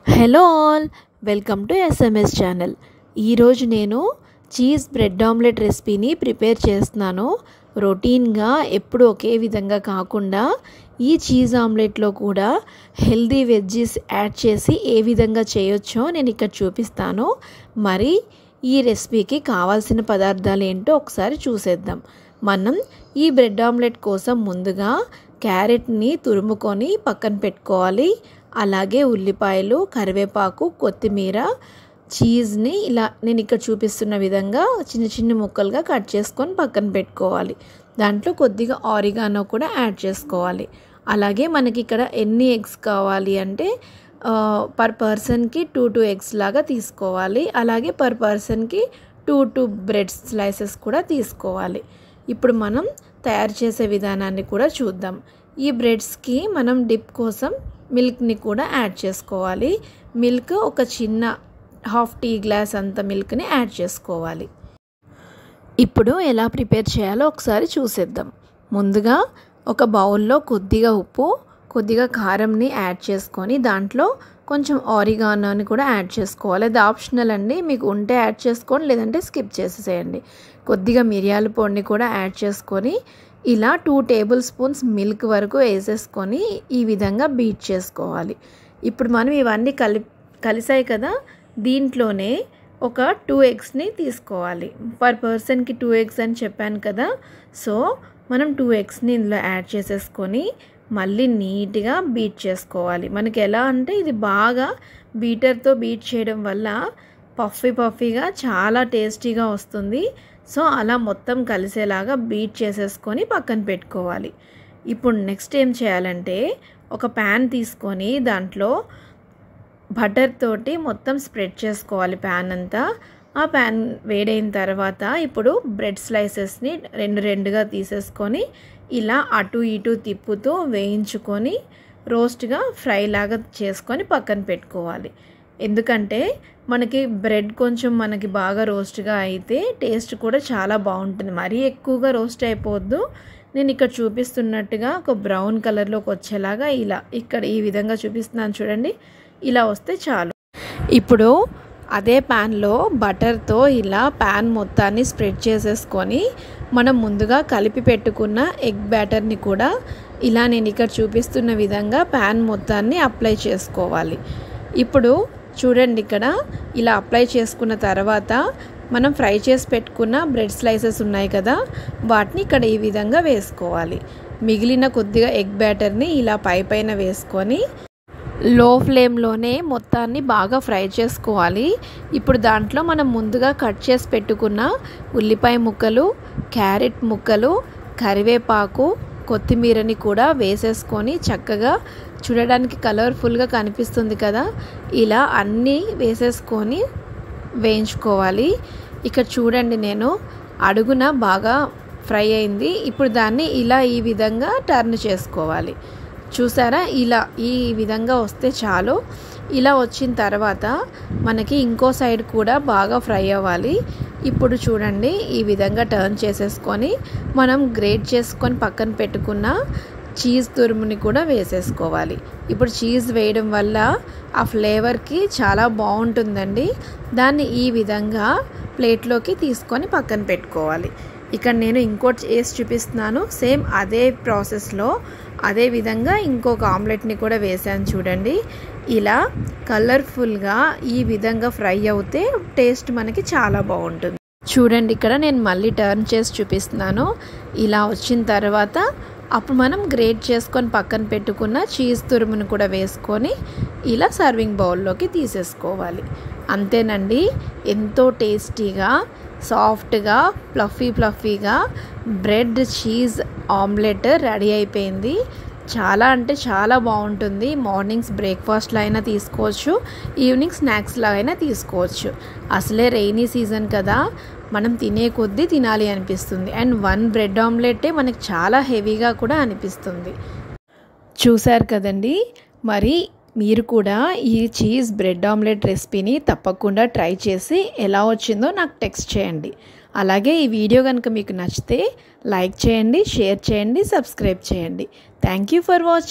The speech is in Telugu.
Hello all, welcome to SMS channel. ఈరోజు నేను చీజ్ బ్రెడ్ ఆమ్లెట్ రెసిపీని ప్రిపేర్ చేస్తున్నాను. రొటీన్గా ఎప్పుడు ఒకే విధంగా కాకుండా ఈ చీజ్ ఆమ్లెట్లో కూడా హెల్దీ వెజ్జెస్ యాడ్ చేసి ఏ విధంగా చేయొచ్చో నేను ఇక్కడ చూపిస్తాను. మరి ఈ రెసిపీకి కావాల్సిన పదార్థాలు ఏంటో ఒకసారి చూసేద్దాం. మనం ఈ బ్రెడ్ ఆమ్లెట్ కోసం ముందుగా క్యారెట్ని తురుముకొని పక్కన పెట్టుకోవాలి. అలాగే ఉల్లిపాయలు, కరివేపాకు, కొత్తిమీర, చీజ్ని ఇలా నేను ఇక్కడ చూపిస్తున్న విధంగా చిన్న చిన్న ముక్కలుగా కట్ చేసుకొని పక్కన పెట్టుకోవాలి. దాంట్లో కొద్దిగా ఆరిగానో కూడా యాడ్ చేసుకోవాలి. అలాగే మనకి ఇక్కడ ఎన్ని ఎగ్స్ కావాలి అంటే పర్ పర్సన్కి 2 ఎగ్స్ లాగా తీసుకోవాలి. అలాగే పర్ పర్సన్కి 2 బ్రెడ్ స్లైసెస్ కూడా తీసుకోవాలి. ఇప్పుడు మనం తయారు చేసే విధానాన్ని కూడా చూద్దాం. ఈ బ్రెడ్స్కి మనం డిప్ కోసం మిల్క్ని కూడా యాడ్ చేసుకోవాలి. మిల్క్ ఒక చిన్న హాఫ్ టీ గ్లాస్ అంత మిల్క్ని యాడ్ చేసుకోవాలి. ఇప్పుడు ఎలా ప్రిపేర్ చేయాలో ఒకసారి చూసేద్దాం. ముందుగా ఒక బౌల్లో కొద్దిగా ఉప్పు, కొద్దిగా కారంని యాడ్ చేసుకొని దాంట్లో కొంచెం ఆరిగానోని కూడా యాడ్ చేసుకోవాలి. అది ఆప్షనల్ అండి, మీకు ఉంటే యాడ్ చేసుకోండి, లేదంటే స్కిప్ చేసేసేయండి. కొద్దిగా మిరియాల పొడిని కూడా యాడ్ చేసుకొని ఇలా 2 టేబుల్ స్పూన్స్ మిల్క్ వరకు వేసేసుకొని ఈ విధంగా బీట్ చేసుకోవాలి. ఇప్పుడు మనం ఇవన్నీ కలిసాయి కదా, దీంట్లోనే ఒక 2 ఎగ్స్ని తీసుకోవాలి. పర్ పర్సన్కి 2 ఎగ్స్ అని చెప్పాను కదా, సో మనం 2 ఎగ్స్ని ఇందులో యాడ్ చేసేసుకొని మళ్ళీ నీట్గా బీట్ చేసుకోవాలి. మనకి ఎలా అంటే ఇది బాగా బీటర్తో బీట్ చేయడం వల్ల పఫీగా చాలా టేస్టీగా వస్తుంది. సో అలా మొత్తం కలిసేలాగా బీట్ చేసేసుకొని పక్కన పెట్టుకోవాలి. ఇప్పుడు నెక్స్ట్ ఏం చేయాలంటే ఒక ప్యాన్ తీసుకొని దాంట్లో బటర్ తోటి మొత్తం స్ప్రెడ్ చేసుకోవాలి ప్యాన్ అంతా. ఆ ప్యాన్ వేడైన తర్వాత ఇప్పుడు బ్రెడ్ స్లైసెస్ని రెండుగా తీసేసుకొని ఇలా అటు ఇటు తిప్పుతూ వేయించుకొని రోస్ట్గా ఫ్రై లాగా చేసుకొని పక్కన పెట్టుకోవాలి. ఎందుకంటే మనకి బ్రెడ్ కొంచెం మనకి బాగా రోస్ట్గా అయితే టేస్ట్ కూడా చాలా బాగుంటుంది. మరీ ఎక్కువగా రోస్ట్ అయిపోవద్దు. నేను ఇక్కడ చూపిస్తున్నట్టుగా ఒక బ్రౌన్ కలర్లోకి వచ్చేలాగా ఇలా ఇక్కడ ఈ విధంగా చూపిస్తున్నాను చూడండి, ఇలా వస్తే చాలు. ఇప్పుడు అదే ప్యాన్లో బటర్తో ఇలా ప్యాన్ మొత్తాన్ని స్ప్రెడ్ చేసేసుకొని మనం ముందుగా కలిపి పెట్టుకున్న ఎగ్ బ్యాటర్ని కూడా ఇలా నేను ఇక్కడ చూపిస్తున్న విధంగా ప్యాన్ మొత్తాన్ని అప్లై చేసుకోవాలి. ఇప్పుడు చూడండి, ఇక్కడ ఇలా అప్లై చేసుకున్న తర్వాత మనం ఫ్రై చేసి పెట్టుకున్న బ్రెడ్ స్లైసెస్ ఉన్నాయి కదా, వాటిని ఇక్కడ ఈ విధంగా వేసుకోవాలి. మిగిలిన కొద్దిగా ఎగ్ బ్యాటర్ని ఇలా పైన వేసుకొని లో ఫ్లేమ్లోనే మొత్తాన్ని బాగా ఫ్రై చేసుకోవాలి. ఇప్పుడు దాంట్లో మనం ముందుగా కట్ చేసి పెట్టుకున్న ఉల్లిపాయ ముక్కలు, క్యారెట్ ముక్కలు, కరివేపాకు, కొత్తిమీరని కూడా వేసేసుకొని చక్కగా చూడడానికి కలర్ఫుల్గా కనిపిస్తుంది కదా, ఇలా అన్నీ వేసేసుకొని వేయించుకోవాలి. ఇక్కడ చూడండి, నేను అడుగున బాగా ఫ్రై అయింది. ఇప్పుడు దాన్ని ఇలా ఈ విధంగా టర్న్ చేసుకోవాలి. చూసారా, ఇలా ఈ విధంగా వస్తే చాలు. ఇలా వచ్చిన తర్వాత మనకి ఇంకో సైడ్ కూడా బాగా ఫ్రై అవ్వాలి. ఇప్పుడు చూడండి, ఈ విధంగా టర్న్ చేసేసుకొని మనం గ్రేట్ చేసుకొని పక్కన పెట్టుకున్న చీజ్ తురుముని కూడా వేసేసుకోవాలి. ఇప్పుడు చీజ్ వేయడం వల్ల ఆ ఫ్లేవర్కి చాలా బాగుంటుందండి. దాన్ని ఈ విధంగా ప్లేట్లోకి తీసుకొని పక్కన పెట్టుకోవాలి. ఇక్కడ నేను ఇంకోటి వేసి చూపిస్తున్నాను. సేమ్ అదే ప్రాసెస్లో అదే విధంగా ఇంకొక ఆమ్లెట్ని కూడా వేసాను చూడండి. ఇలా కలర్ఫుల్గా ఈ విధంగా ఫ్రై అవుతే టేస్ట్ మనకి చాలా బాగుంటుంది. చూడండి, ఇక్కడ నేను మళ్ళీ టర్న్ చేసి చూపిస్తున్నాను. ఇలా వచ్చిన తర్వాత అప్పుడు మనం గ్రేట్ చేసుకొని పక్కన పెట్టుకున్న చీజ్ తురుమును కూడా వేసుకొని ఇలా సర్వింగ్ బౌల్లోకి తీసేసుకోవాలి. అంతేనండి, ఎంతో టేస్టీగా, సాఫ్ట్గా, ఫ్లఫీగా బ్రెడ్ చీజ్ ఆమ్లెట్ రెడీ అయిపోయింది. చాలా అంటే చాలా బాగుంటుంది. మార్నింగ్స్ బ్రేక్ఫాస్ట్లో అయినా తీసుకోవచ్చు, ఈవినింగ్ స్నాక్స్లో అయినా తీసుకోవచ్చు. అసలే రెయినీ సీజన్ కదా, మనం తినే కొద్దీ తినాలి అనిపిస్తుంది. అండ్ 1 బ్రెడ్ ఆమ్లెటే మనకి చాలా హెవీగా కూడా అనిపిస్తుంది. చూశారు కదండి, మరి మీరు కూడా ఈ చీజ్ బ్రెడ్ ఆమ్లెట్ రెసిపీని తప్పకుండా ట్రై చేసి ఎలా వచ్చిందో నాకు టెక్స్ట్ చేయండి. అలాగే ఈ వీడియో కనుక మీకు నచ్చితే లైక్ చేయండి, షేర్ చేయండి, సబ్స్క్రైబ్ చేయండి. Thank you for watching.